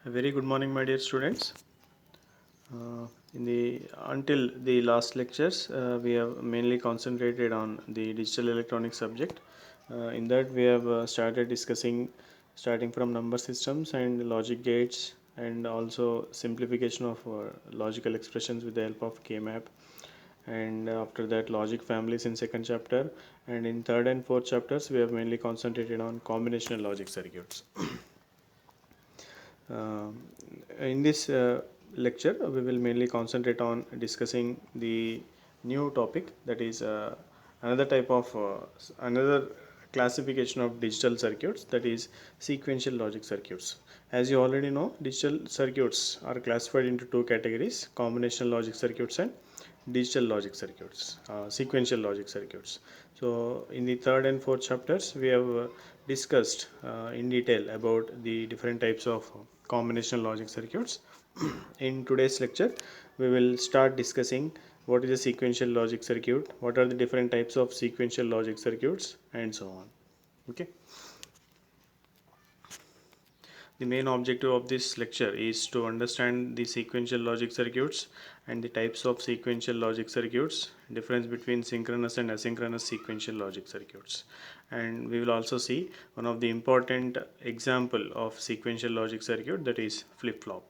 A very good morning, my dear students. In the until the last lectures, we have mainly concentrated on the digital electronics subject. In that, we have started discussing starting from number systems and logic gates, and also simplification of logical expressions with the help of K-map. And after that, logic families in second chapter, and in third and fourth chapters, we have mainly concentrated on combinational logic circuits. Uh, in this lecture, we will mainly concentrate on discussing the new topic, that is another type of another classification of digital circuits, that is sequential logic circuits. As you already know, digital circuits are classified into two categories: combinational logic circuits and digital logic circuits, sequential logic circuits. So in the third and fourth chapters, we have discussed in detail about the different types of combinational logic circuits. In today's lecture, we will start discussing what is a sequential logic circuit, what are the different types of sequential logic circuits, and so on. Okay. The main objective of this lecture is to understand the sequential logic circuits and the types of sequential logic circuits, difference between synchronous and asynchronous sequential logic circuits. And we will also see one of the important example of sequential logic circuit, that is flip-flop.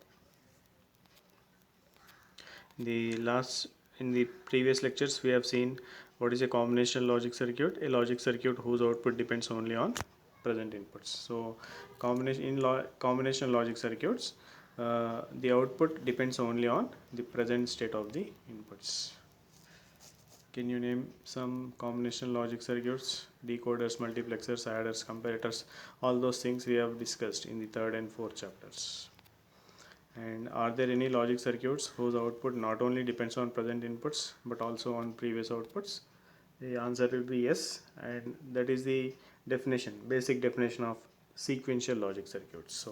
The last In the previous lectures, we have seen what is a combinational logic circuit, a logic circuit whose output depends only on present inputs. So combination logic circuits, the output depends only on the present state of the inputs. Can you name some combinational logic circuits? Decoders, multiplexers, adders, comparators, all those things we have discussed in the third and fourth chapters. And are there any logic circuits whose output not only depends on present inputs but also on previous outputs? The answer will be yes, and that is the basic definition of sequential logic circuits.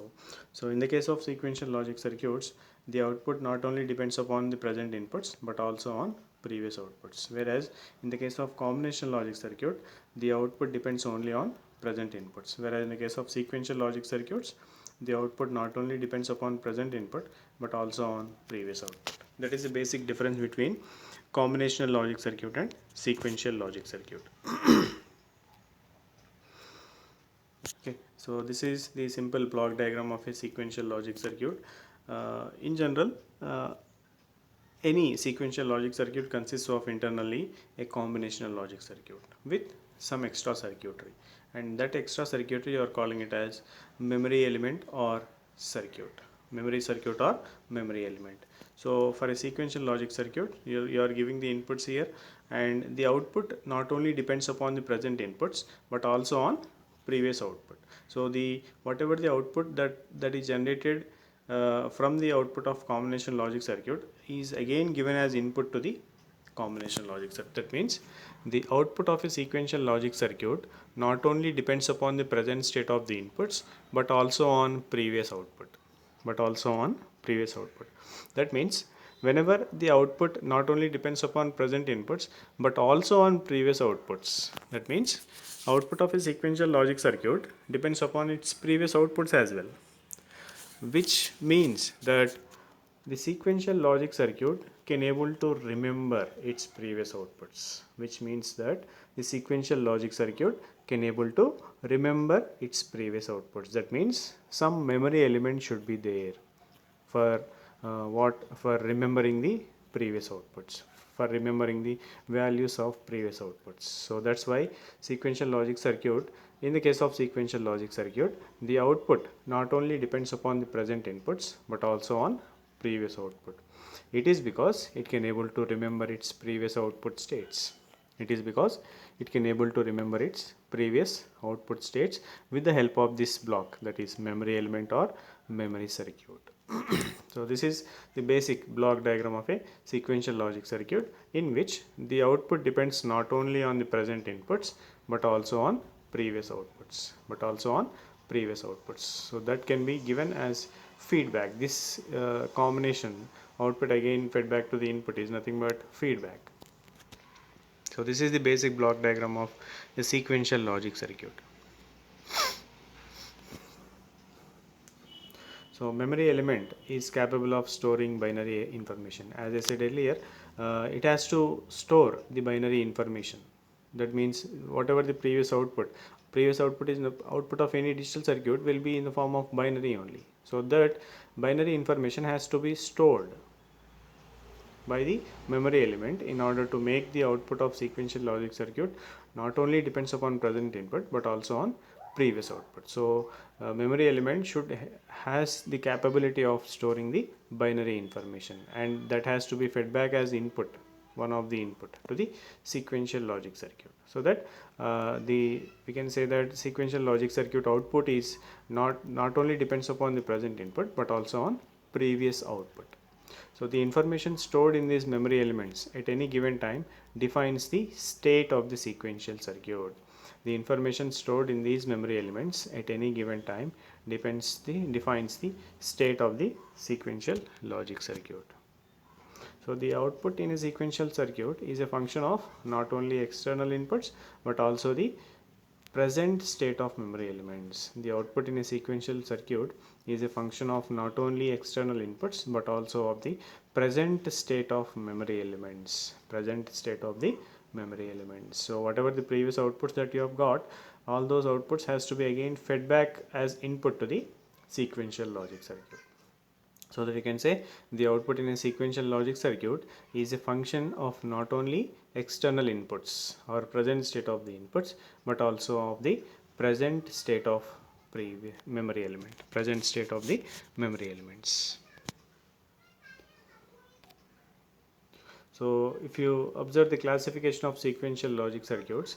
So in the case of sequential logic circuits, the output not only depends upon the present inputs but also on previous outputs. Whereas in the case of combinational logic circuit, the output depends only on present inputs. Whereas in the case of sequential logic circuits, the output not only depends upon present input but also on previous output. That is the basic difference between combinational logic circuit and sequential logic circuit. Okay, so this is the simple block diagram of a sequential logic circuit. In general, any sequential logic circuit consists of internally a combinational logic circuit with some extra circuitry, and that extra circuitry you are calling it as memory element or circuit, memory circuit or memory element. So for a sequential logic circuit, you are giving the inputs here, and the output not only depends upon the present inputs but also on previous output. So the whatever the output that is generated from the output of combination logic circuit is again given as input to the combination logic circuit. That means the output of a sequential logic circuit not only depends upon the present state of the inputs but also on previous output. That means whenever the output not only depends upon present inputs but also on previous outputs, that means output of a sequential logic circuit depends upon its previous outputs as well, which means that the sequential logic circuit can able to remember its previous outputs, which means that the sequential logic circuit can able to remember its previous outputs. That means some memory element should be there for for remembering the previous outputs, for remembering the values of previous outputs. So that's why sequential logic circuit, in the case of sequential logic circuit, the output not only depends upon the present inputs but also on previous output. It is because it can able to remember its previous output states. It is because it can able to remember its previous output states with the help of this block, that is memory element or memory circuit. So this is the basic block diagram of a sequential logic circuit, in which the output depends not only on the present inputs but also on previous outputs. So that can be given as feedback. This combination output again fed back to the input is nothing but feedback. So this is the basic block diagram of a sequential logic circuit. So memory element is capable of storing binary information. As I said earlier, it has to store the binary information. That means whatever the previous output is the output of any digital circuit will be in the form of binary only. So that binary information has to be stored by the memory element in order to make the output of sequential logic circuit not only depends upon present input but also on previous output. So memory element has the capability of storing the binary information, and that has to be fed back as input, one of the input to the sequential logic circuit, so that we can say that sequential logic circuit output is not only depends upon the present input but also on previous output. So the information stored in these memory elements at any given time defines the state of the sequential circuit. The information stored in these memory elements at any given time defines the state of the sequential logic circuit. So the output in a sequential circuit is a function of not only external inputs but also the present state of memory elements. The output in a sequential circuit is a function of not only external inputs but also of the present state of memory elements. Present state of the memory elements. So whatever the previous outputs that you have got, all those outputs has to be again fed back as input to the sequential logic circuit. So that we can say the output in a sequential logic circuit is a function of not only external inputs or present state of the inputs but also of the present state of memory element, present state of the memory elements. So if you observe the classification of sequential logic circuits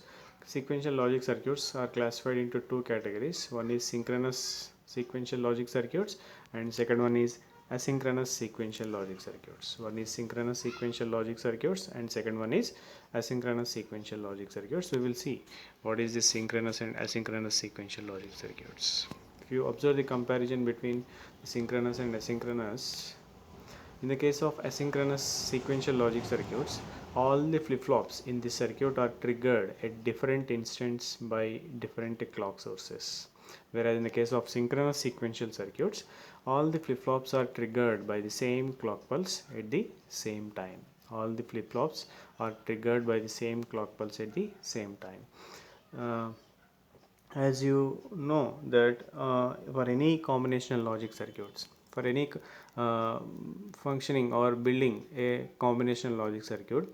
are classified into two categories. One is synchronous sequential logic circuits and second one is asynchronous sequential logic circuits. One is synchronous sequential logic circuits and second one is asynchronous sequential logic circuits. We will see what is this synchronous and asynchronous sequential logic circuits. If you observe the comparison between synchronous and asynchronous, in the case of asynchronous sequential logic circuits, all the flip-flops in the circuit are triggered at different instants by different clock sources. Whereas in the case of synchronous sequential circuits, all the flip-flops are triggered by the same clock pulse at the same time. All the flip-flops are triggered by the same clock pulse at the same time. As you know that for any combinational logic circuits, for any functioning or building a combinational logic circuit,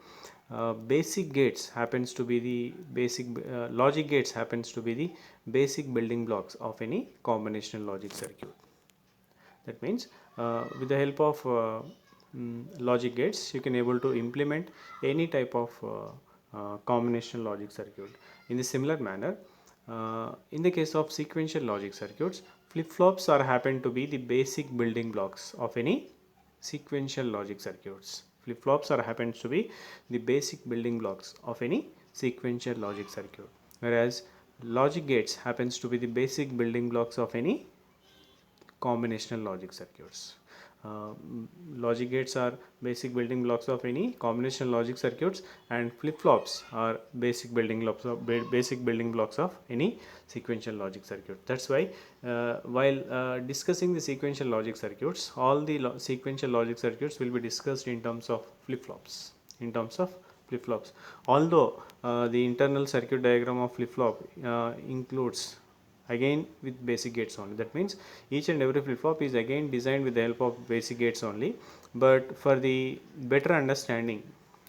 basic gates happens to be the basic logic gates happens to be the basic building blocks of any combinational logic circuit. That means with the help of logic gates you can able to implement any type of combinational logic circuit. In a similar manner, in the case of sequential logic circuits, flip-flops are happen to be the basic building blocks of any sequential logic circuits. Flip-flops are happens to be the basic building blocks of any sequential logic circuit, whereas logic gates happens to be the basic building blocks of any combinational logic circuits. Logic gates are basic building blocks of any combinational logic circuits, and flip-flops are basic building blocks of any sequential logic circuit. That's why while discussing the sequential logic circuits, all the sequential logic circuits will be discussed in terms of flip-flops. Although the internal circuit diagram of flip-flop includes again with basic gates only. That means each and every flip-flop is again designed with the help of basic gates only, but for the better understanding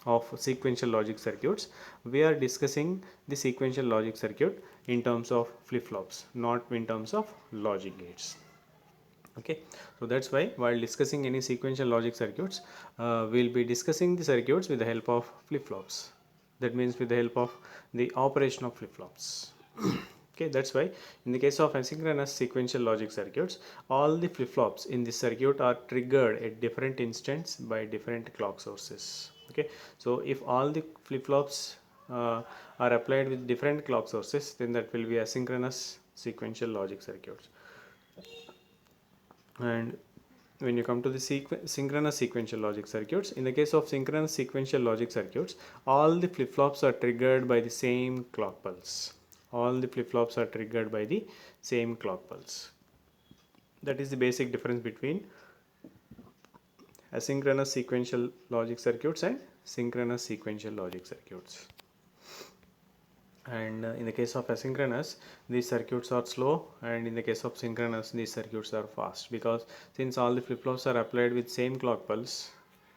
of sequential logic circuits, we are discussing the sequential logic circuit in terms of flip-flops, not in terms of logic gates. Okay, so that's why while discussing any sequential logic circuits, we'll be discussing the circuits with the help of flip-flops. That means with the help of the operation of flip-flops. Okay, that's why in the case of asynchronous sequential logic circuits, all the flip-flops in the circuit are triggered at different instants by different clock sources. Okay, so if all the flip-flops are applied with different clock sources, then that will be asynchronous sequential logic circuits. And when you come to the synchronous sequential logic circuits, in the case of synchronous sequential logic circuits, all the flip-flops are triggered by the same clock pulse. All the flip-flops are triggered by the same clock pulse. That is the basic difference between asynchronous sequential logic circuits and synchronous sequential logic circuits. And in the case of asynchronous, these circuits are slow, and in the case of synchronous, these circuits are fast, because since all the flip-flops are applied with same clock pulse,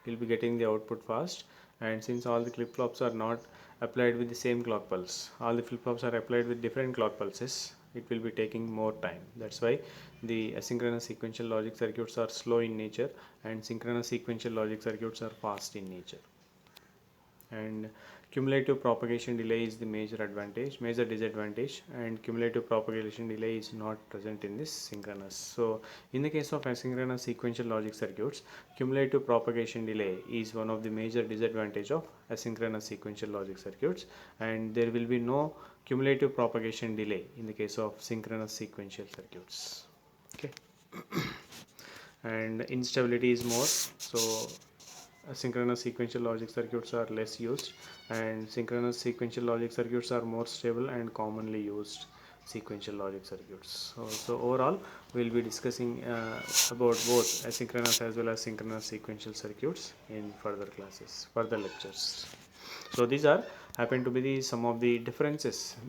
you'll be getting the output fast. And since all the flip-flops are not applied with the same clock pulse, all the flip-flops are applied with different clock pulses, it will be taking more time. That's why the asynchronous sequential logic circuits are slow in nature, and synchronous sequential logic circuits are fast in nature. And cumulative propagation delay is the major disadvantage, and cumulative propagation delay is not present in this synchronous. So in the case of asynchronous sequential logic circuits, cumulative propagation delay is one of the major disadvantage of asynchronous sequential logic circuits, and there will be no cumulative propagation delay in the case of synchronous sequential circuits. Okay. And instability is more, so asynchronous sequential logic circuits are less used, and synchronous sequential logic circuits are more stable and commonly used sequential logic circuits. So overall, we'll be discussing about both asynchronous as well as synchronous sequential circuits in further lectures. So these are happen to be some of the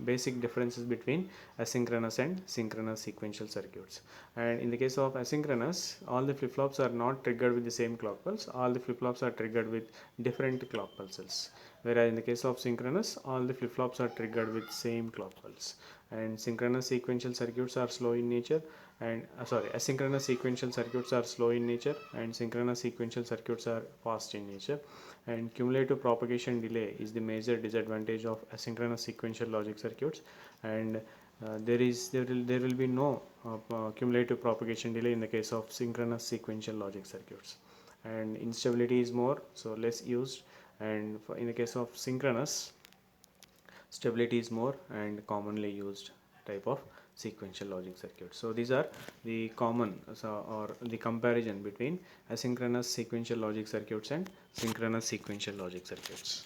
basic differences between asynchronous and synchronous sequential circuits. And in the case of asynchronous, all the flip-flops are not triggered with the same clock pulse, all the flip-flops are triggered with different clock pulses. Whereas in the case of synchronous, all the flip-flops are triggered with same clock pulse. And synchronous sequential circuits are slow in nature, and asynchronous sequential circuits are slow in nature, and synchronous sequential circuits are fast in nature. And cumulative propagation delay is the major disadvantage of asynchronous sequential logic circuits, and there will be no cumulative propagation delay in the case of synchronous sequential logic circuits. And instability is more, so less used, and in the case of synchronous, stability is more and commonly used type of sequential logic circuit. So these are the common or the comparison between asynchronous sequential logic circuits and synchronous sequential logic circuits.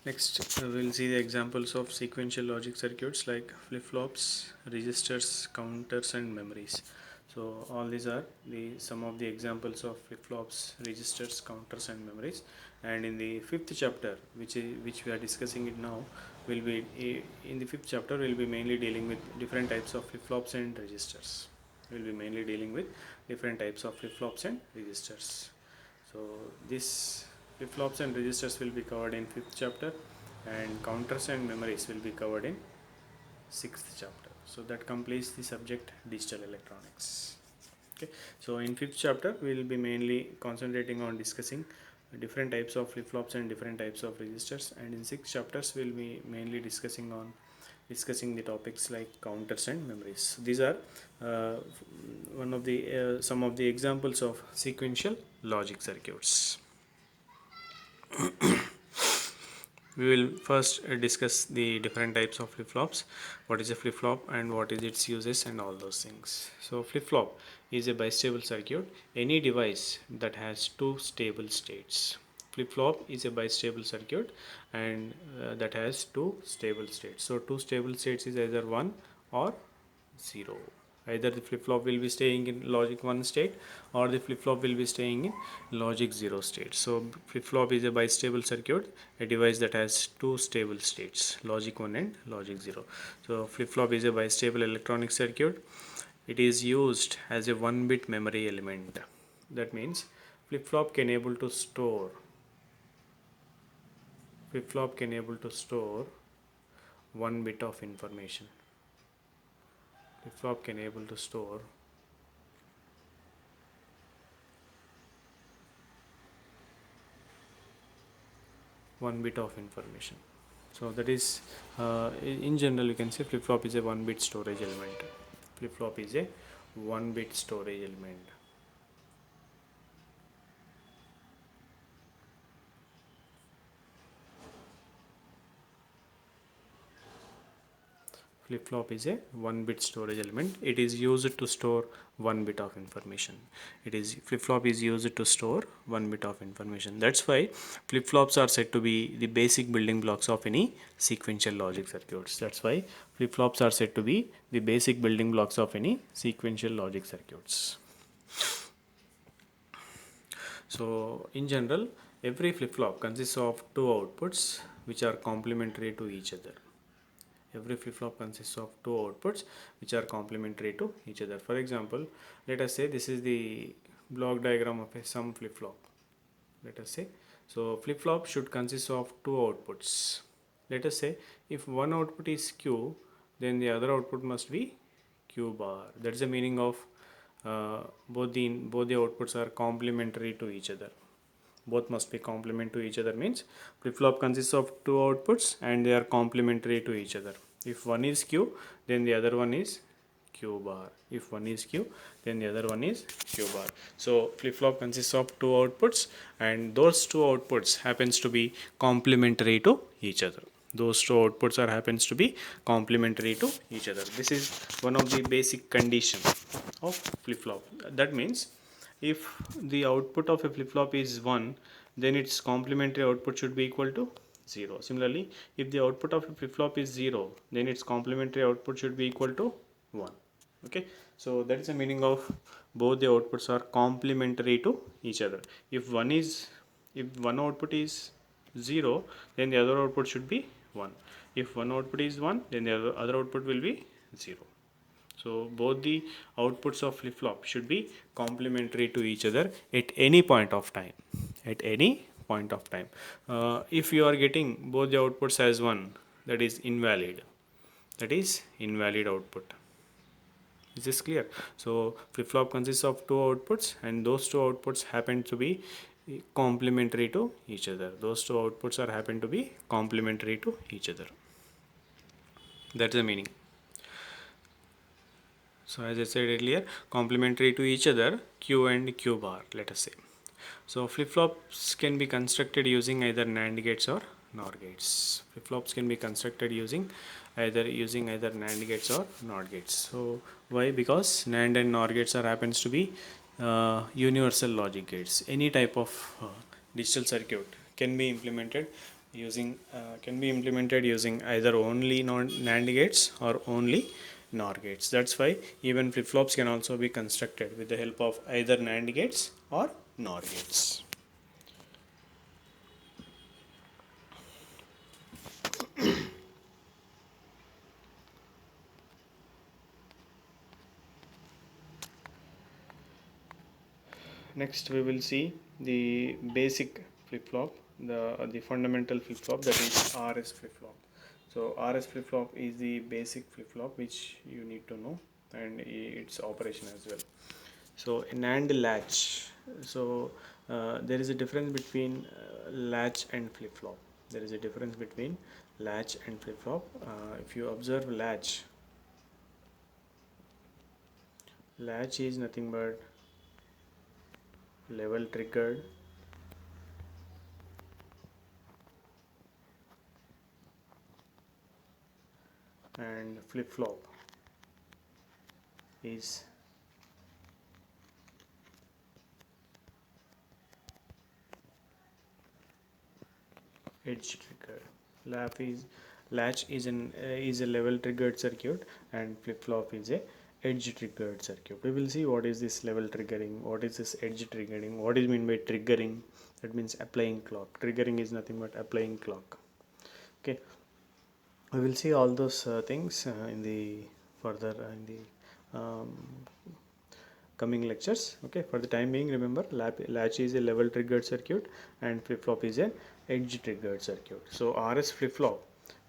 Next, we'll see the examples of sequential logic circuits like flip-flops, registers, counters, and memories. So all these are some of the examples of flip-flops, registers, counters, and memories. And in the fifth chapter, which we are discussing it now, will be in the fifth chapter we'll be mainly dealing with different types of flip-flops and registers. We'll be mainly dealing with different types of flip-flops and registers. So this flip-flops and registers will be covered in fifth chapter, and counters and memories will be covered in sixth chapter. So that completes the subject digital electronics. Okay, so in fifth chapter we will be mainly concentrating on discussing different types of flip-flops and different types of registers, and in six chapters we will be mainly discussing the topics like counters and memories. These are some of the examples of sequential logic circuits. We will first discuss the different types of flip-flops, what is a flip-flop and what is its uses and all those things. So flip-flop is a bistable circuit, any device that has two stable states. Flip-flop is a bistable circuit, and that has two stable states. So two stable states is either 1 or 0. Either the flip-flop will be staying in logic 1 state, or the flip-flop will be staying in logic 0 state. So flip-flop is a bistable circuit, a device that has two stable states, logic 1 and logic 0. So flip-flop is a bistable electronic circuit. It is used as a 1-bit memory element. That means flip-flop can able to store 1 bit of information. Flip-flop can able to store 1 bit of information. So that is in general you can say flip-flop is a 1-bit storage element. Flip-flop is a 1-bit storage element. flip-flop is a 1-bit storage element. It is used to store 1 bit of information. Flip-flop is used to store 1 bit of information. That's why flip-flops are said to be the basic building blocks of any sequential logic circuits. That's why flip-flops are said to be the basic building blocks of any sequential logic circuits. So in general, every flip-flop consists of two outputs which are complementary to each other. Every flip-flop consists of two outputs which are complementary to each other. For example, let us say this is the block diagram of some flip-flop. Let us say, so flip-flop should consist of two outputs. Let us say if one output is Q, then the other output must be Q bar. That's the meaning of both the outputs are complementary to each other. Both must be complement to each other means flip-flop consists of two outputs and they are complementary to each other. If one is Q, then the other one is Q bar. If one is Q, then the other one is Q bar. So flip-flop consists of two outputs and those two outputs happens to be complementary to each other. Those two outputs are happens to be complementary to each other. This is one of the basic condition of flip-flop. That means if the output of a flip-flop is 1, then its complementary output should be equal to 0. Similarly, if the output of a flip-flop is 0, then its complementary output should be equal to 1. Okay, so that is the meaning of both the outputs are complementary to each other. If one output is 0, then the other output should be 1. If one output is 1, then the other output will be 0. So both the outputs of flip-flop should be complementary to each other at any point of time. At any point of time. If you are getting both the outputs as 1, that is invalid. That is invalid output. Is this clear? So flip-flop consists of two outputs and those two outputs happen to be complementary to each other. Those two outputs are happen to be complementary to each other. That's the meaning. So as I said earlier, complementary to each other, Q and Q bar, let us say. So flip-flops can be constructed using either NAND gates or NOR gates. Flip-flops can be constructed using either NAND gates or NOR gates. So why? Because NAND and NOR gates are happens to be universal logic gates. Any type of digital circuit can be implemented using either only NAND gates or only NOR gates. That's why even flip-flops can also be constructed with the help of either NAND gates or NOR gates. Next we will see the basic flip-flop, the fundamental flip-flop, that is RS flip-flop. So RS flip-flop is the basic flip-flop which you need to know and its operation as well. So in NAND latch, so there is a difference between latch and flip-flop. There is a difference between latch and flip-flop. If you observe latch is nothing but level triggered and flip-flop is edge triggered. Latch is a level triggered circuit and flip-flop is a edge triggered circuit. We will see what is this level triggering, what is this edge triggering, what is mean by triggering. That means applying clock. Triggering is nothing but applying clock. Okay, we will see all those things in the further in the coming lectures. Okay, for the time being, remember latch is a level triggered circuit and flip-flop is an edge triggered circuit. So RS flip-flop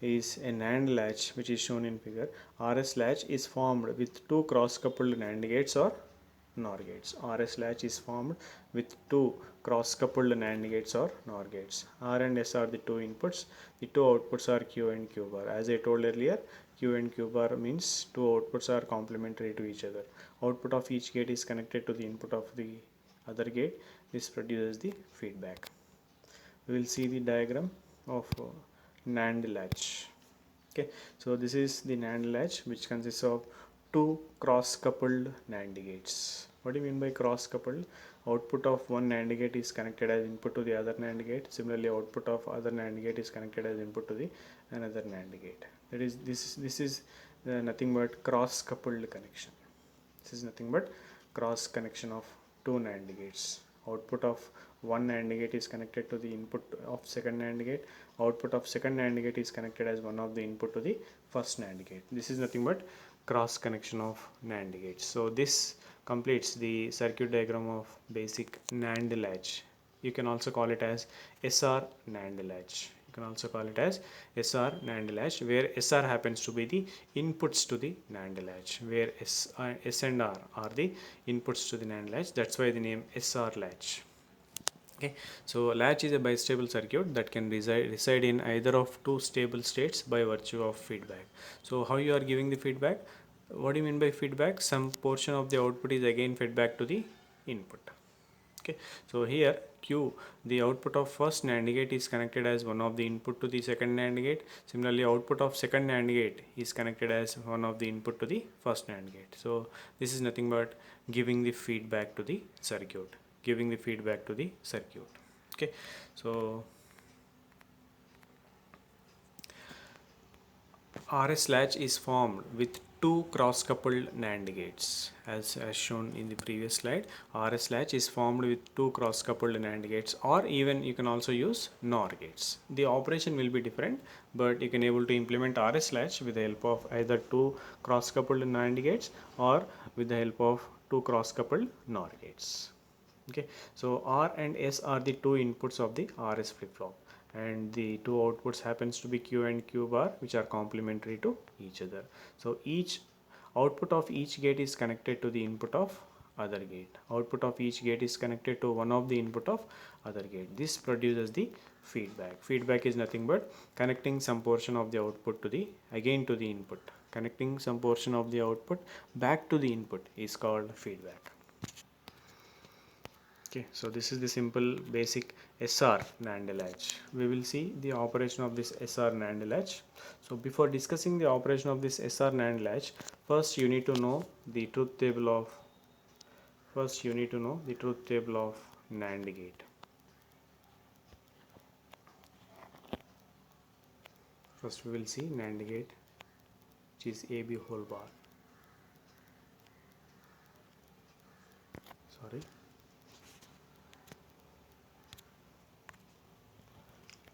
is a NAND latch which is shown in figure. RS latch is formed with two cross-coupled NAND gates or NOR gates. RS latch is formed with two cross-coupled NAND gates or NOR gates. R and S are the two inputs. The two outputs are Q and Q bar. As I told earlier, Q and Q bar means two outputs are complementary to each other. Output of each gate is connected to the input of the other gate. This produces the feedback. We will see the diagram of NAND latch. Okay, so this is the NAND latch, which consists of two cross-coupled NAND gates. What do you mean by cross-coupled? Output of one NAND gate is connected as input to the other NAND gate. Similarly, output of other NAND gate is connected as input to the another NAND gate. That is, this is nothing but cross-coupled connection. This is nothing but cross connection of two NAND gates. Output of one NAND gate is connected to the input of second NAND gate. Output of second NAND gate is connected as one of the input to the first NAND gate. This is nothing but cross connection of NAND gates. So this completes the circuit diagram of basic NAND latch. You can also call it as SR NAND latch. You can also call it as SR NAND latch, where SR happens to be the inputs to the NAND latch, where S and R are the inputs to the NAND latch. That's why the name SR latch. Okay, so latch is a bistable circuit that can reside in either of two stable states by virtue of feedback. So how you are giving the feedback? What do you mean by feedback? Some portion of the output is again fed back to the input. Okay, so here Q, the output of first NAND gate is connected as one of the input to the second NAND gate. Similarly, output of second NAND gate is connected as one of the input to the first NAND gate. So this is nothing but giving the feedback to the circuit, giving the feedback to the circuit. Okay, so RS latch is formed with two cross-coupled NAND gates. As shown in the previous slide, RS latch is formed with two cross-coupled NAND gates, or even you can also use NOR gates. The operation will be different, but you can able to implement RS latch with the help of either two cross-coupled NAND gates or with the help of two cross-coupled NOR gates. Okay, so R and S are the two inputs of the RS flip-flop, and the two outputs happens to be Q and Q bar, which are complementary to each other. So each output of each gate is connected to the input of other gate. Output of each gate is connected to one of the input of other gate. This produces the feedback. Feedback is nothing but connecting some portion of the output to the again to the input. Connecting some portion of the output back to the input is called feedback. Okay, so this is the simple basic SR NAND latch. We will see the operation of this SR NAND latch. So before discussing the operation of this SR NAND latch, first you need to know the truth table of NAND gate. First we will see NAND gate, which is AB whole bar. Sorry.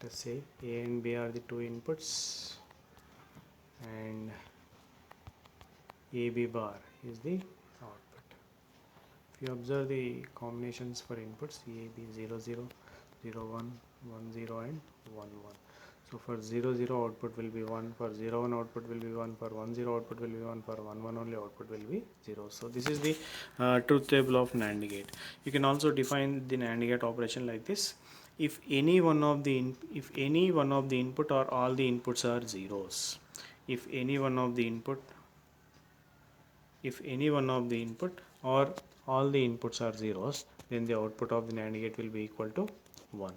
Let us say A and B are the two inputs and AB bar is the output. If you observe the combinations for inputs, AB 0 0, 0 1, 1 0 and 1 1. So for 0 0 output will be 1, for 0 1 output will be 1, for 1 0 output will be 1, for 1 1 only output will be 0. So this is the truth table of NAND gate. You can also define the NAND gate operation like this. If any one of the input or all the inputs are zeros, if any one of the input or all the inputs are zeros, then the output of the NAND gate will be equal to 1.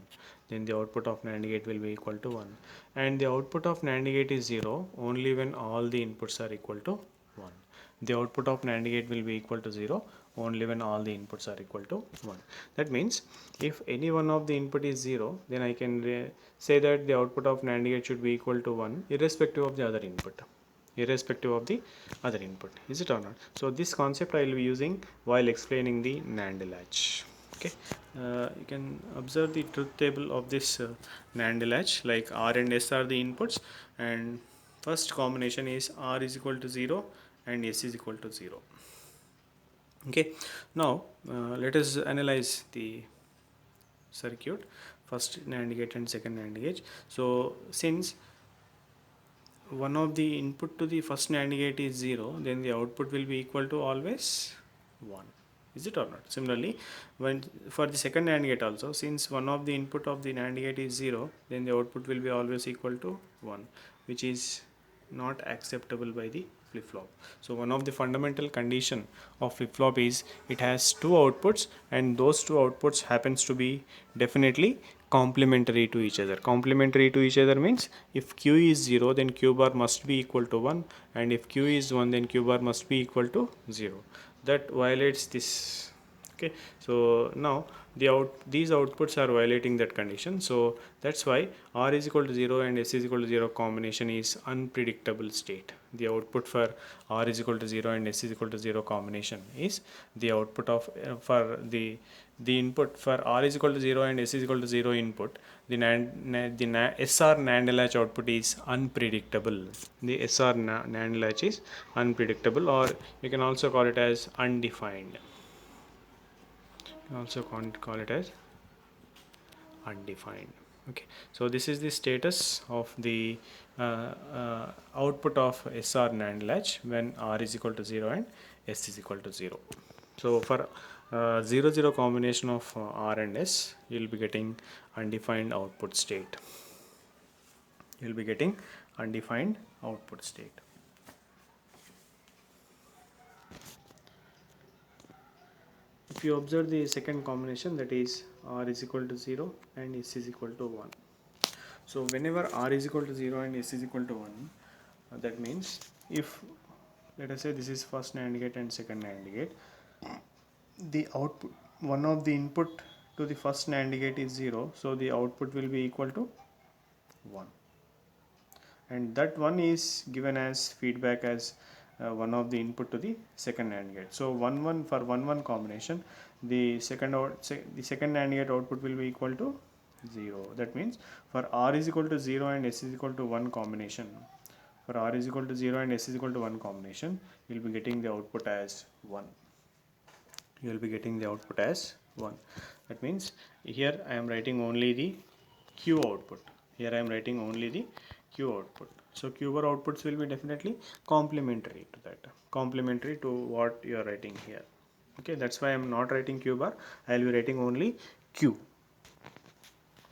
Then the output of NAND gate will be equal to 1. And the output of NAND gate is 0 only when all the inputs are equal to 1. The output of NAND gate will be equal to 0 only when all the inputs are equal to 1. That means if any one of the input is 0, then I can say that the output of NAND gate should be equal to 1 irrespective of the other input. Is it or not? So this concept I will be using while explaining the NAND latch. Okay, you can observe the truth table of this NAND latch, like R and S are the inputs, and first combination is R is equal to 0 and S is equal to 0. Okay, now let us analyze the circuit, first NAND gate and second NAND gate. So since one of the input to the first NAND gate is 0, then the output will be equal to always 1. Is it or not? Similarly, when for the second NAND gate also, since one of the input of the NAND gate is 0, then the output will be always equal to 1, which is not acceptable by the flip-flop. So one of the fundamental condition of flip-flop is it has two outputs, and those two outputs happens to be definitely complementary to each other. Complementary to each other means if q is 0 then q bar must be equal to 1, and if q is 1 then q bar must be equal to 0. That violates this. Okay, so now these outputs are violating that condition, so that's why r is equal to 0 and s is equal to 0 combination is unpredictable state. The output for r is equal to 0 and s is equal to 0 combination is the output of for the input for r is equal to 0 and s is equal to 0 input, the SR NAND latch output is unpredictable. The SR NAND latch is unpredictable, or you can also call it as undefined. Also call it as undefined. Okay, so this is the status of the output of SR NAND latch when r is equal to 0 and s is equal to 0. So for 0 0 combination of r and s, you will be getting undefined output state. You will be getting undefined output state. If you observe the second combination, that is r is equal to 0 and s is equal to 1. So whenever r is equal to 0 and s is equal to 1, that means if, let us say, this is first NAND gate and second NAND gate, the output, one of the input to the first NAND gate is 0, so the output will be equal to 1, and that 1 is given as feedback as one of the input to the second NAND gate. So 1 1 for 1 1 combination, the second NAND gate output will be equal to 0. That means for r is equal to 0 and s is equal to 1 combination, for r is equal to 0 and s is equal to 1 combination, you will be getting the output as 1. You will be getting the output as 1. That means here I am writing only the q output. Here I am writing only the q output. So q bar outputs will be definitely complementary to that, complementary to what you are writing here. Okay, that's why I am not writing q bar. I will be writing only q.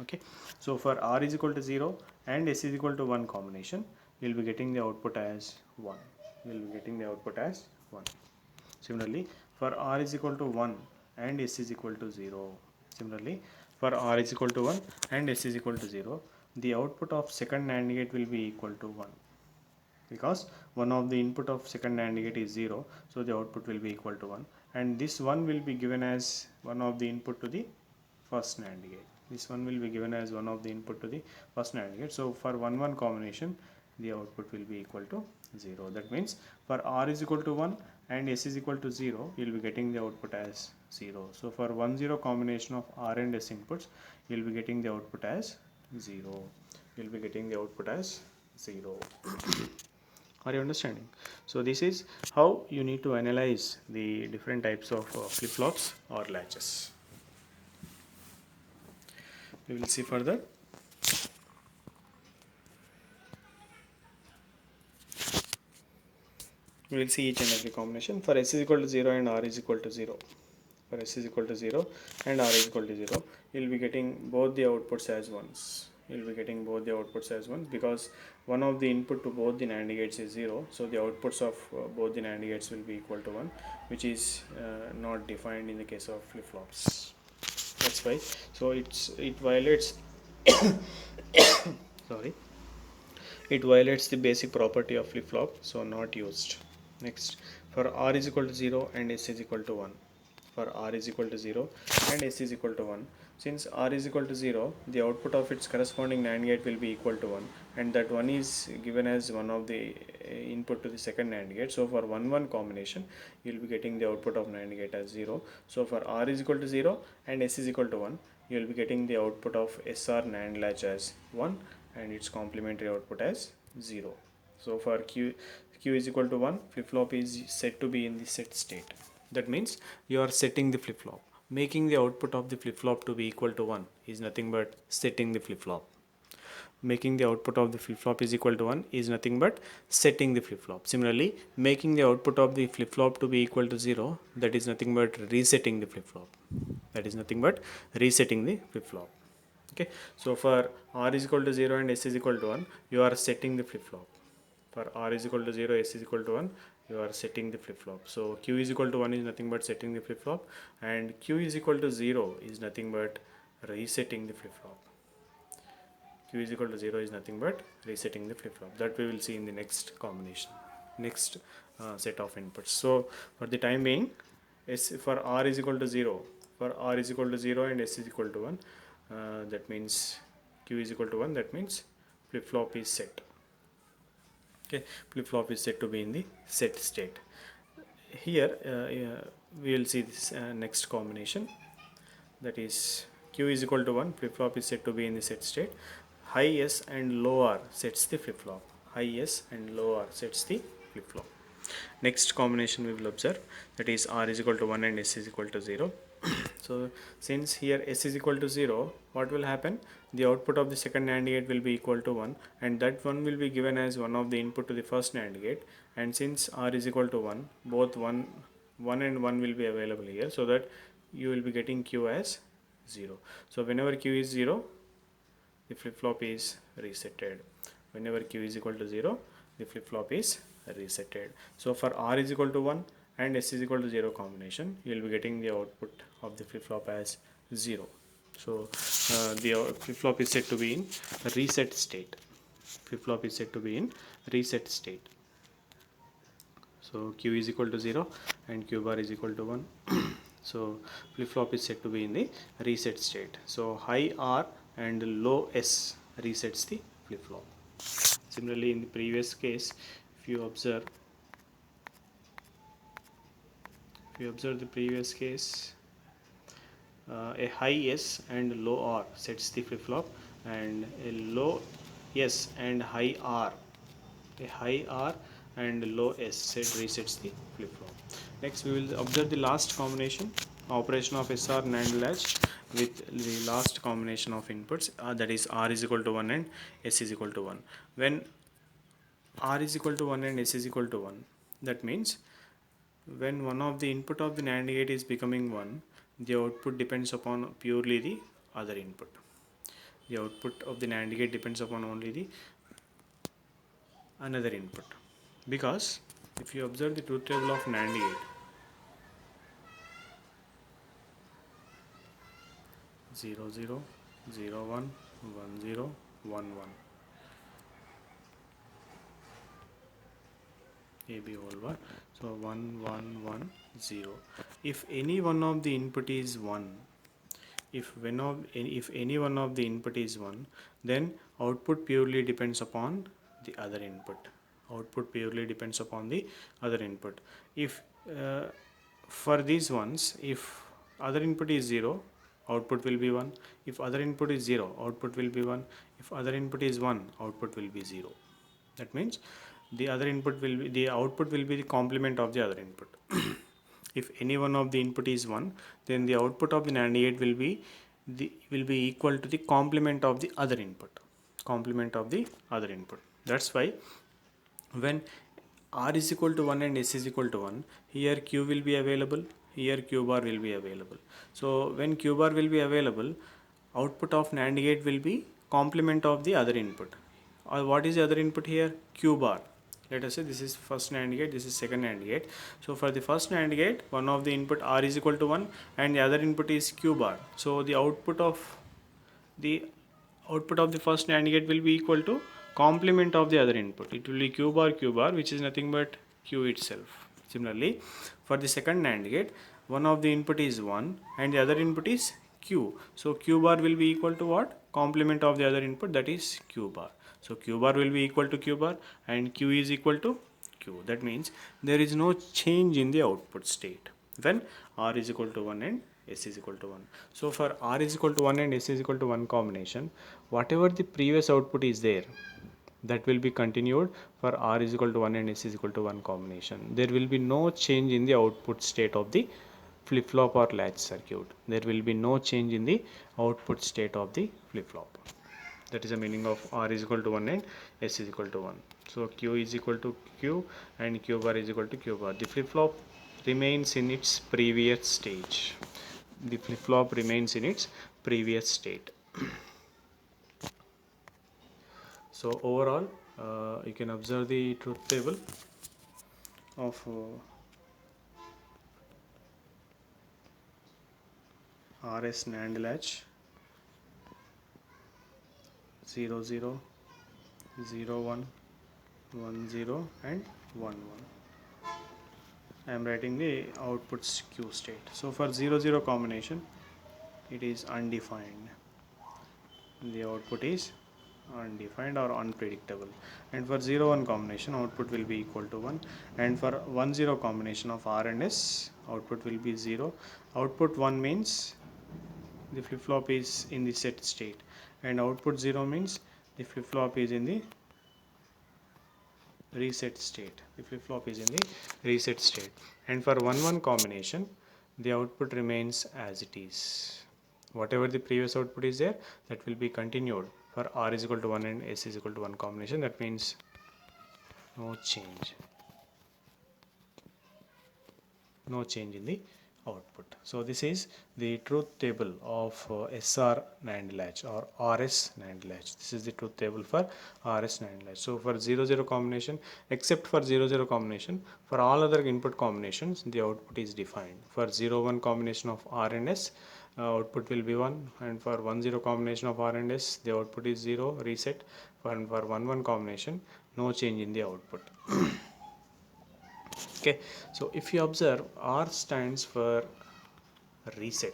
Okay, so for r is equal to 0 and s is equal to 1 combination, you will be getting the output as 1. You will be getting the output as 1. Similarly, for r is equal to 1 and s is equal to 0. Similarly, for r is equal to 1 and s is equal to 0, the output of second NAND gate will be equal to 1, because one of the input of second NAND gate is 0, so the output will be equal to 1, and this 1 will be given as one of the input to the first NAND gate. This one will be given as one of the input to the first NAND gate. So for 1 1 combination, the output will be equal to 0. That means for r is equal to 1 and s is equal to 0, you will be getting the output as 0. So for 1 0 combination of r and s inputs, you will be getting the output as 0. You will be getting the output as 0. Are you understanding? So this is how you need to analyze the different types of flip-flops or latches. We will see further. We will see each and every combination. For s is equal to 0 and r is equal to 0. For s is equal to 0 and r is equal to 0, you will be getting both the outputs as 1s. You will be getting both the outputs as 1s because one of the input to both the NAND gates is 0. So the outputs of both the NAND gates will be equal to 1, which is not defined in the case of flip-flops. That's why. So it violates sorry, it violates the basic property of flip-flop, so not used. Next, for r is equal to 0 and s is equal to 1. For r is equal to 0 and s is equal to 1, since r is equal to 0, the output of its corresponding NAND gate will be equal to 1, and that 1 is given as one of the input to the second NAND gate. So for 1 1 combination, you will be getting the output of NAND gate as 0. So for r is equal to 0 and s is equal to 1, you will be getting the output of SR NAND latch as 1 and its complementary output as 0. So for q is equal to 1, flip-flop is set to be in the set state. That means you are setting the flip-flop. Making the output of the flip-flop to be equal to 1 is nothing but setting the flip-flop. Making the output of the flip-flop is equal to 1 is nothing but setting the flip-flop. Similarly, making the output of the flip-flop to be equal to 0, that is nothing but resetting the flip-flop. That is nothing but resetting the flip-flop. Okay, so for r is equal to 0 and s is equal to 1, you are setting the flip-flop. For r is equal to 0, s is equal to 1, you are setting the flip-flop. So q is equal to 1 is nothing but setting the flip-flop, and q is equal to 0 is nothing but resetting the flip-flop. Q is equal to 0 is nothing but resetting the flip-flop. That we will see in the next combination, next set of inputs. So for the time being, for R is equal to 0, for R is equal to 0 and S is equal to 1, that means Q is equal to 1, that means flip-flop is set. Okay, flip-flop is set to be in the set state. Here we will see this next combination, that is Q is equal to 1, flip-flop is set to be in the set state. High S and low R sets the flip-flop. High S and low R sets the flip-flop. Next combination we will observe, that is R is equal to 1 and S is equal to 0. So since here S is equal to 0, what will happen? The output of the second NAND gate will be equal to 1, and that 1 will be given as one of the input to the first NAND gate. And since R is equal to 1, both 1 and 1 will be available here, so that you will be getting Q as 0. So whenever Q is 0, the flip-flop is resetted. Whenever Q is equal to 0, the flip-flop is resetted. So for R is equal to 1 and S is equal to 0 combination, you will be getting the output of the flip-flop as 0. So the flip-flop is set to be in reset state. Flip-flop is set to be in reset state. So Q is equal to 0 and Q bar is equal to 1. So flip-flop is set to be in the reset state. So high R and low S resets the flip-flop. Similarly, in the previous case, if you observe the previous case, a high S and low R sets the flip-flop, and a low S and high R, a high R and low S set resets the flip-flop. Next we will observe the last combination, operation of SR NAND latch with the last combination of inputs, that is R is equal to 1 and S is equal to 1. When R is equal to 1 and S is equal to 1, that means when one of the input of the NAND gate is becoming 1, the output depends upon purely the other input. The output of the NAND gate depends upon only the another input, because if you observe the truth table of NAND gate, 0 0 0 1 1 0 1 1, AB whole bar, so 1 1 1 0. If any one of the input is 1, if any one of the input is 1, then output purely depends upon the other input. Output purely depends upon the other input. If for these ones, if other input is 0, output will be 1. If other input is 0, output will be 1. If other input is 1, output will be 0. That means the output will be the complement of the other input. If any one of the input is 1, then the output of the NAND gate will be equal to the complement of the other input. That's why when R is equal to 1 and S is equal to 1, here Q will be available, here Q bar will be available. So when Q bar will be available, output of NAND gate will be complement of the other input. What is the other input here? Q bar. Let us say this is first NAND gate, this is second NAND gate. So for the first NAND gate, one of the input R is equal to 1 and the other input is Q bar. So the output of the first NAND gate will be equal to complement of the other input. It will be Q bar, which is nothing but Q itself. Similarly, for the second NAND gate, one of the input is 1 and the other input is Q. So Q bar will be equal to what? Complement of the other input, that is Q bar. So Q bar will be equal to Q bar and Q is equal to Q. That means there is no change in the output state when R is equal to 1 and S is equal to 1. So for R is equal to 1 and S is equal to 1 combination, whatever the previous output is there, that will be continued for R is equal to 1 and S is equal to 1 combination. There will be no change in the output state of the flip-flop or latch circuit. There will be no change in the output state of the flip-flop. That is the meaning of R is equal to 1 and S is equal to 1. So Q is equal to Q and Q bar is equal to Q bar. The flip-flop remains in its previous stage. The flip-flop remains in its previous state. So overall, you can observe the truth table of RS NAND latch. 0 0 0 1 1 0 and 1 1. I am writing the outputs Q state. So for 0 0 combination, it is undefined. The output is undefined or unpredictable, and for 0 1 combination output will be equal to 1, and for 1 0 combination of R and S output will be 0. Output 1 means the flip flop is in the set state, and output 0 means the flip flop is in the reset state. The flip flop is in the reset state, and for 1 1 combination the output remains as it is. Whatever the previous output is there, that will be continued for R is equal to 1 and S is equal to 1 combination. That means no change in the output. So this is the truth table of SR NAND latch or RS NAND latch. This is the truth table for RS NAND latch. So for 0 0 combination, except for 0 0 combination, for all other input combinations the output is defined. For 0 1 combination of R and S, output will be 1, and for 1 0 combination of R and S the output is 0 reset. For 1 1 combination, no change in the output. Okay, so if you observe, R stands for reset,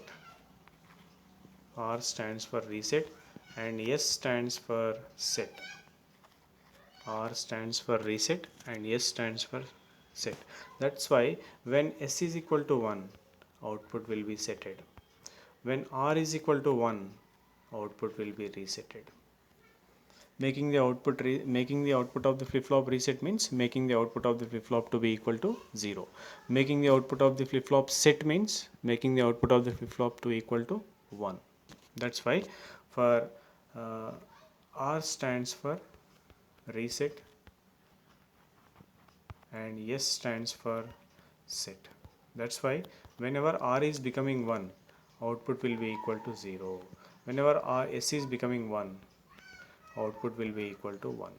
R stands for reset, and S stands for set. R stands for reset and S stands for set. That's why when S is equal to 1, output will be setted. When R is equal to 1, output will be resetted. Making the output of the flip flop reset means making the output of the flip flop to be equal to 0. Making the output of the flip flop set means making the output of the flip flop to equal to 1. That's why for R stands for reset and S stands for set. That's why whenever R is becoming 1, output will be equal to 0. Whenever S is becoming 1, output will be equal to 1,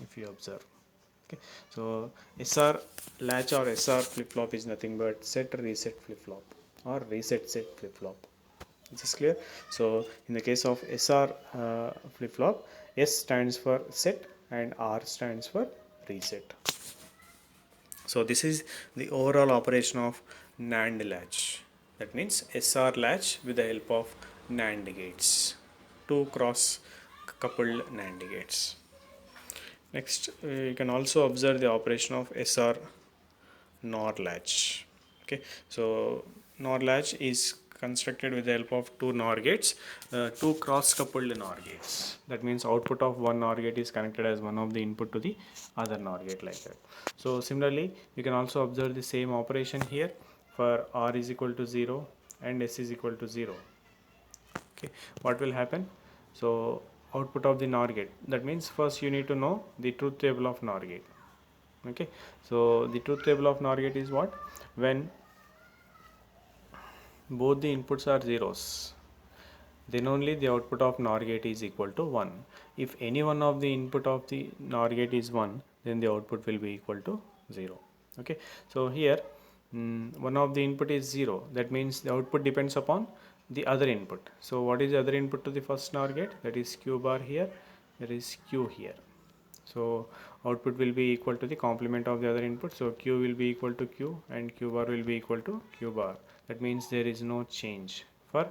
if you observe. Okay, so SR latch or SR flip flop is nothing but set reset flip flop or reset set flip flop. Is this clear? So in the case of SR flip flop, S stands for set and R stands for reset. So this is the overall operation of NAND latch. That means SR latch with the help of NAND gates, two cross coupled NAND gates. Next, you can also observe the operation of SR NOR latch. Okay, so NOR latch is constructed with the help of two NOR gates, two cross coupled NOR gates. That means output of one NOR gate is connected as one of the input to the other NOR gate, like that. So similarly, you can also observe the same operation here for R is equal to 0 and S is equal to 0. Okay, what will happen? So output of the NOR gate, that means first you need to know the truth table of NOR gate. Okay, so the truth table of NOR gate is what? When both the inputs are zeros, then only the output of NOR gate is equal to 1. If any one of the input of the NOR gate is 1, then the output will be equal to 0. Okay, so here one of the input is 0, that means the output depends upon the other input. So what is the other input to the first NOR gate? That is Q bar here, there is Q here. So output will be equal to the complement of the other input. So Q will be equal to Q and Q bar will be equal to Q bar. That means there is no change for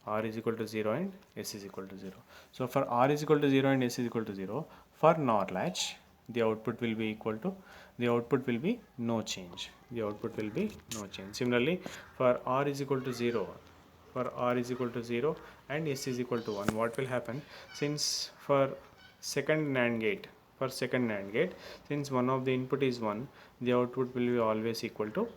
R is equal to 0 and S is equal to 0. So for R is equal to 0 and S is equal to 0, for NOR latch, the output will be equal to, the output will be no change. The output will be no change. Similarly, for R is equal to 0, for R is equal to 0 and S is equal to 1, what will happen? Since for second NAND gate, since one of the input is 1, the output will be always equal to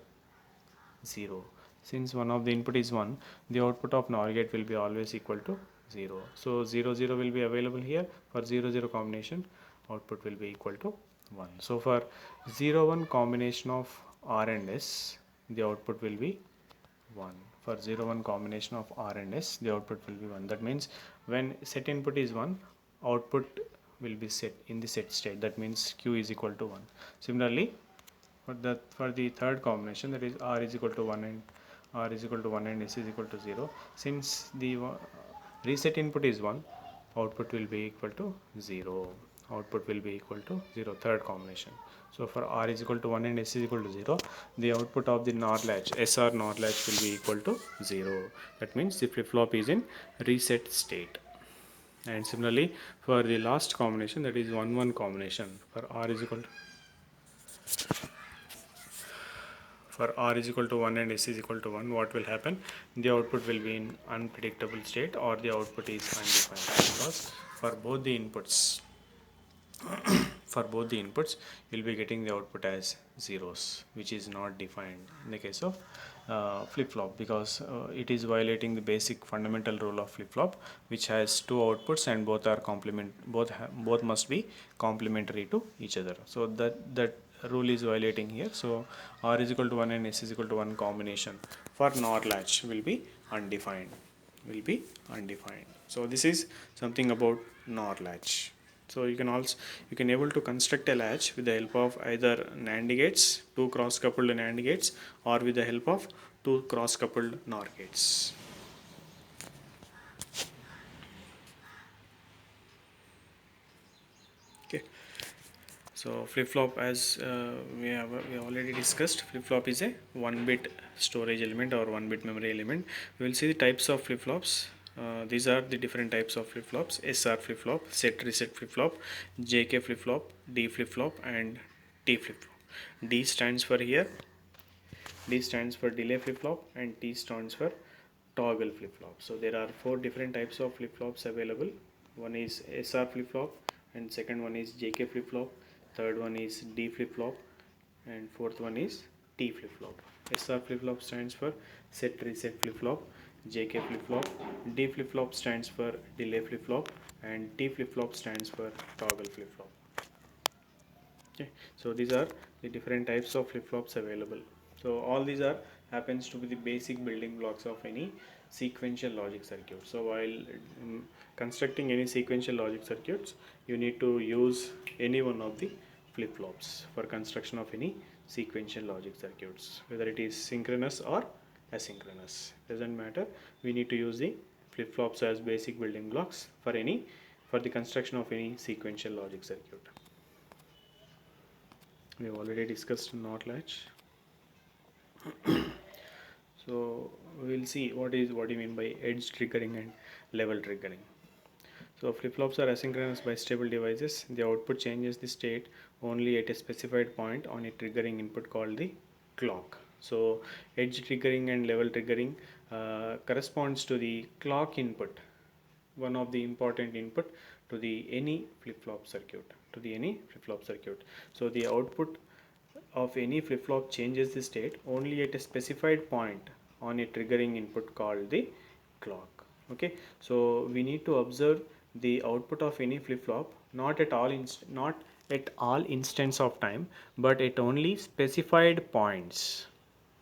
0. Since one of the input is 1, the output of NOR gate will be always equal to 0. So 0 0 will be available here. For 0 0 combination, output will be equal to 1. So for 0 1 combination of R and S, the output will be 1. For 0 1 combination of R and S, the output will be 1. That means when set input is 1, output will be set in the set state. That means Q is equal to 1. Similarly, for the third combination, that is R is equal to 1 and R is equal to 1 and S is equal to 0, since the reset input is 1, output will be equal to 0. Output will be equal to 0, third combination. So for R is equal to 1 and S is equal to 0, the output of the NOR latch, SR NOR latch, will be equal to 0. That means the flip-flop is in reset state. And similarly for the last combination, that is 1-1 combination, for R is equal to 1 and S is equal to 1, what will happen? The output will be in unpredictable state, or the output is undefined, because for both the inputs you'll be getting the output as zeros, which is not defined in the case of flip-flop, because it is violating the basic fundamental rule of flip-flop, which has two outputs and both are both must be complementary to each other. So that rule is violating here. So R is equal to 1 and S is equal to 1 combination for NOR latch will be undefined. So this is something about NOR latch. So you can able to construct a latch with the help of either NAND gates, two cross coupled NAND gates, or with the help of two cross coupled NOR gates. Okay. So flip-flop, as we already discussed, flip-flop is a 1-bit storage element or 1-bit memory element. We will see the types of flip-flops. These are the different types of flip-flops: SR flip-flop, set reset flip-flop, JK flip-flop, D flip-flop, and T flip-flop. D stands for delay flip-flop, and T stands for toggle flip-flop. So there are 4 different types of flip-flops available. One is SR flip-flop, and second one is JK flip-flop, third one is D flip-flop, and fourth one is T flip-flop. SR flip-flop stands for set reset flip-flop, JK flip-flop, D flip-flop stands for delay flip-flop, and T flip-flop stands for toggle flip-flop. Okay, so these are the different types of flip-flops available. So all these are happens to be the basic building blocks of any sequential logic circuit. So while constructing any sequential logic circuits, you need to use any one of the flip-flops for construction of any sequential logic circuits, whether it is synchronous or asynchronous, doesn't matter. We need to use the flip-flops as basic building blocks for the construction of any sequential logic circuit. We have already discussed NOR latch. So we will see what do you mean by edge triggering and level triggering. So flip-flops are asynchronous bistable devices. The output changes the state only at a specified point on a triggering input called the clock. So edge triggering and level triggering corresponds to the clock input, one of the important input to the any flip-flop circuit. So the output of any flip-flop changes the state only at a specified point on a triggering input called the clock. Okay, so we need to observe the output of any flip-flop not at all instants of time, but at only specified points.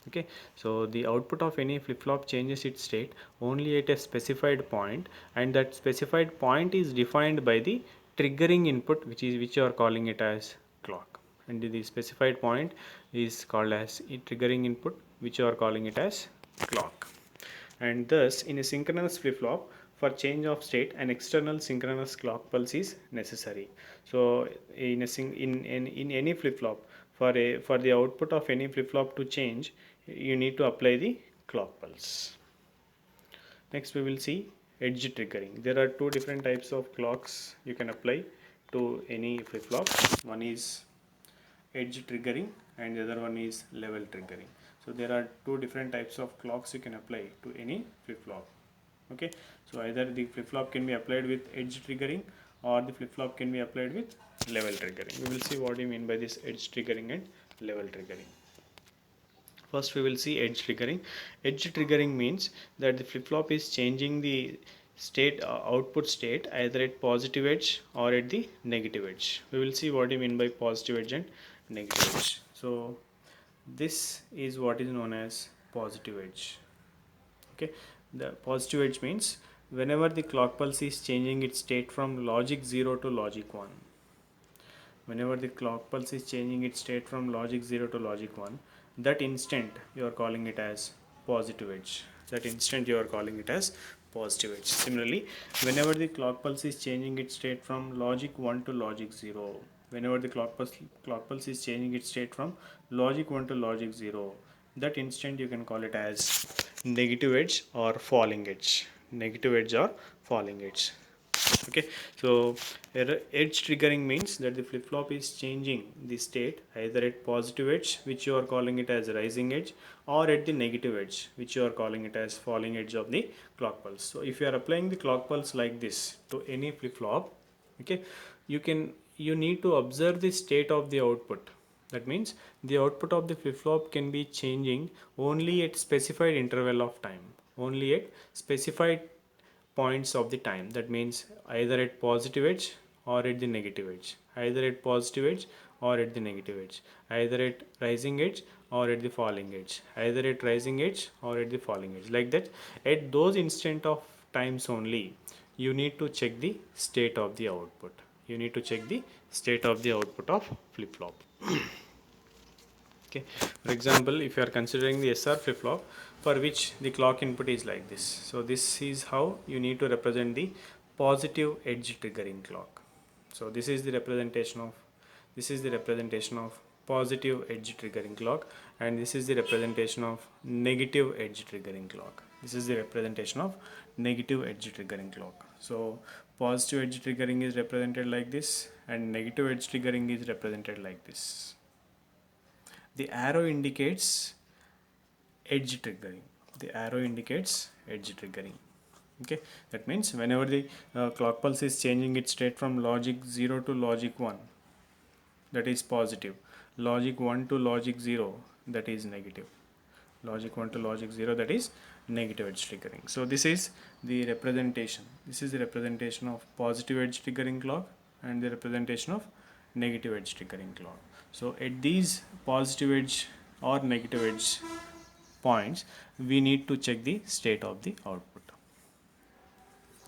Okay, so the output of any flip-flop changes its state only at a specified point, and that specified point is defined by the triggering input, which you are calling it as clock, and the specified point is called as a triggering input, which you are calling it as clock. And thus in a synchronous flip-flop, for change of state, an external synchronous clock pulse is necessary. So in any flip-flop, for the output of any flip-flop to change, you need to apply the clock pulse. Next we will see edge triggering. There are 2 different types of clocks you can apply to any flip-flop. One is edge triggering and the other one is level triggering. So there are 2 different types of clocks you can apply to any flip-flop. Okay, so either the flip-flop can be applied with edge triggering, or the flip-flop can be applied with level triggering. We will see what you mean by this edge triggering and level triggering. First we will see edge triggering. Edge triggering means that the flip-flop is changing the state output state either at positive edge or at the negative edge. We will see what you mean by positive edge and negative edge. So this is what is known as positive edge. Okay, the positive edge means whenever the clock pulse is changing its state from logic 0 to logic 1. Whenever the clock pulse is changing its state from logic 0 to logic 1, that instant you are calling it as positive edge. positive edge. Similarly, whenever the clock pulse is changing its state from logic 1 to logic 0, whenever the clock pulse is changing its state from logic 1 to logic 0, that instant you can call it as negative edge or falling edge. Negative edge or falling edge. Okay, so edge triggering means that the flip flop is changing the state either at positive edge, which you are calling it as rising edge, or at the negative edge, which you are calling it as falling edge of the clock pulse. So if you are applying the clock pulse like this to any flip flop, okay, you need to observe the state of the output. That means the output of the flip flop can be changing only at specified interval of time, only at specified points of the time. That means either at positive edge or at the negative edge, either at positive edge or at the negative edge, either at rising edge or at the falling edge, either at rising edge or at the falling edge, like that. At those instant of times only you need to check the state of the output. You need to check the state of the output of flip flop. Okay, for example, if you are considering the SR flip flop for which the clock input is like this, so this is how you need to represent the positive edge triggering clock. So this is the representation of positive edge triggering clock, and this is the representation of negative edge triggering clock. This is the representation of negative edge triggering clock. So positive edge triggering is represented like this, and negative edge triggering is represented like this. The arrow indicates edge triggering. The arrow indicates edge triggering. Okay, that means whenever the clock pulse is changing its state from logic 0 to logic 1, that is positive. Logic 1 to logic 0, that is negative. Logic 1 to logic 0, that is negative edge triggering. So this is the representation. This is the representation of positive edge triggering clock and the representation of negative edge triggering clock. So at these positive edge or negative edge points, we need to check the state of the output.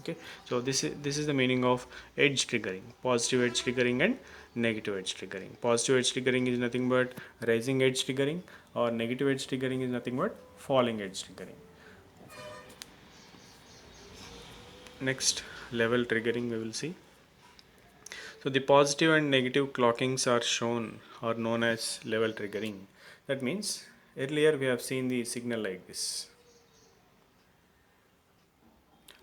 Okay, so this is the meaning of edge triggering: positive edge triggering and negative edge triggering. Positive edge triggering is nothing but rising edge triggering, or negative edge triggering is nothing but falling edge triggering. Next, level triggering we will see. So the positive and negative clockings are shown or known as level triggering. That means earlier we have seen the signal like this.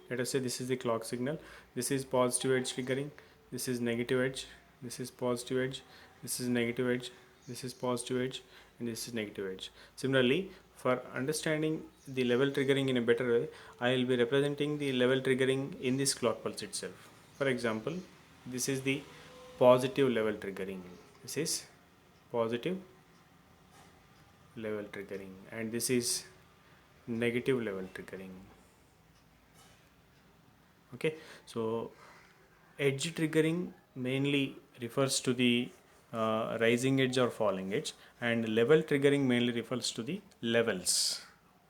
Let us say this is the clock signal. This is positive edge triggering. This is negative edge. This is positive edge. This is negative edge. This is positive edge, and this is negative edge. Similarly, for understanding the level triggering in a better way, I will be representing the level triggering in this clock pulse itself. For example, this is the positive level triggering. This is positive level triggering, and this is negative level triggering. Okay, so edge triggering mainly refers to the rising edge or falling edge, and level triggering mainly refers to the levels: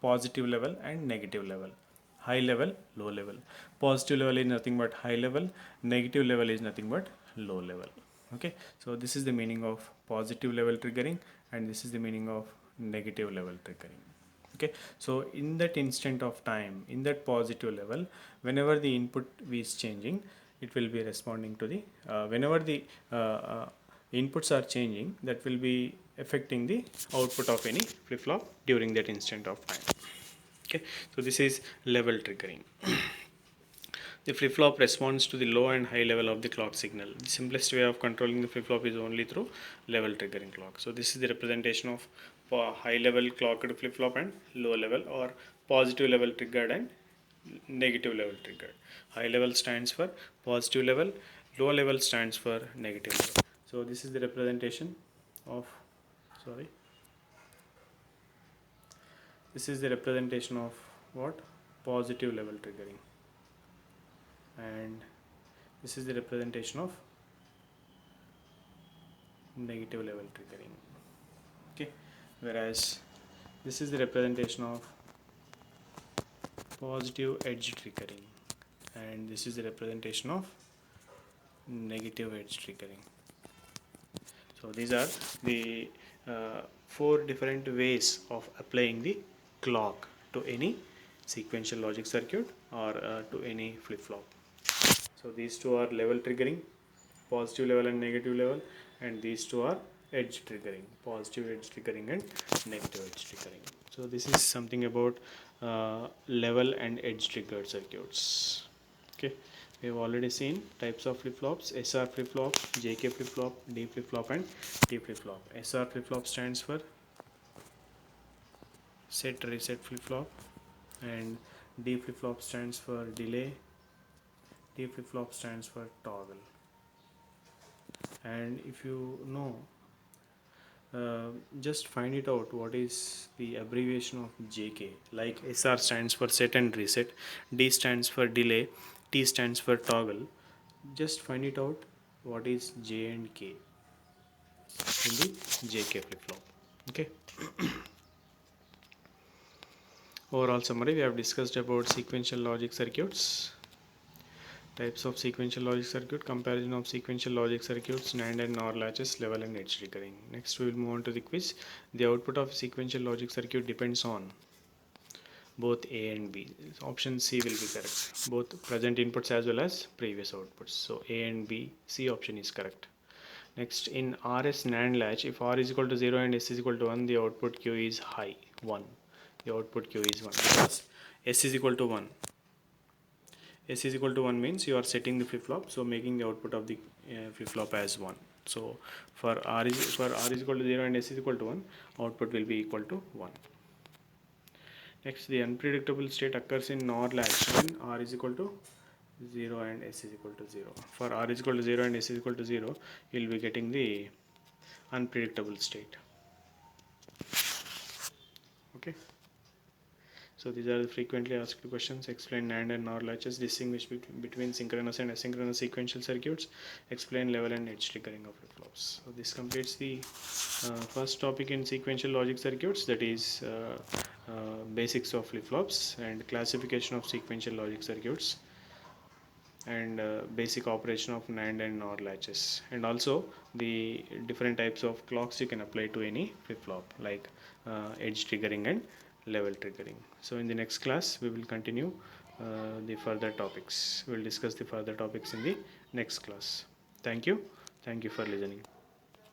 positive level and negative level, high level, low level. Positive level is nothing but high level, negative level is nothing but low level. Okay, so this is the meaning of positive level triggering, and this is the meaning of negative level triggering. Okay, so in that instant of time, in that positive level, whenever the input is changing, it will be responding to the whenever the inputs are changing, that will be affecting the output of any flip flop during that instant of time. Okay, so this is level triggering. The flip flop responds to the low and high level of the clock signal. The simplest way of controlling the flip flop is only through level triggering clock. So this is the representation of high level clocked flip flop and low level, or positive level triggered and negative level triggered. High level stands for positive level, low level stands for negative level. So this is the representation of this is the representation of what? Positive level triggering, and this is the representation of negative level triggering. Okay, whereas this is the representation of positive edge triggering, and this is the representation of negative edge triggering. So these are the four different ways of applying the clock to any sequential logic circuit or to any flip-flop. So these two are level triggering, positive level and negative level, and these two are edge triggering, positive edge triggering and negative edge triggering. So this is something about level and edge triggered circuits. Okay, we have already seen types of flip-flops: SR flip-flop, JK flip-flop, D flip-flop and T flip-flop. SR flip-flop stands for set reset flip-flop, and D flip-flop stands for delay, T flip-flop stands for toggle. And if you know, just find it out what is the abbreviation of JK. Like SR stands for set and reset, D stands for delay, T stands for toggle. Just find it out what is J and K in the JK flip flop. Okay. Overall summary: we have discussed about sequential logic circuits, types of sequential logic circuit, comparison of sequential logic circuits, NAND and NOR latches, level and edge triggering. Next we will move on to the quiz. The output of sequential logic circuit depends on both A and B. Option C will be correct. Both present inputs as well as previous outputs. So A and B, C option is correct. Next, in RS NAND latch, if R is equal to 0 and S is equal to 1, the output Q is high, 1. The output Q is 1 because S is equal to 1. S is equal to 1 means you are setting the flip flop, so making the output of the flip flop as 1. So for R is equal to 0 and S is equal to 1, output will be equal to 1. Next, the unpredictable state occurs in NOR latch when R is equal to 0 and S is equal to 0. For R is equal to 0 and S is equal to 0, you will be getting the unpredictable state. Okay. So these are the frequently asked questions. Explain NAND and NOR latches. Distinguish between synchronous and asynchronous sequential circuits. Explain level and edge triggering of flip-flops. So this completes the first topic in sequential logic circuits, that is basics of flip-flops and classification of sequential logic circuits, and basic operation of NAND and NOR latches, and also the different types of clocks you can apply to any flip-flop, like edge triggering and level triggering. So in the next class we will continue the further topics. We will discuss the further topics in the next class. Thank you for listening.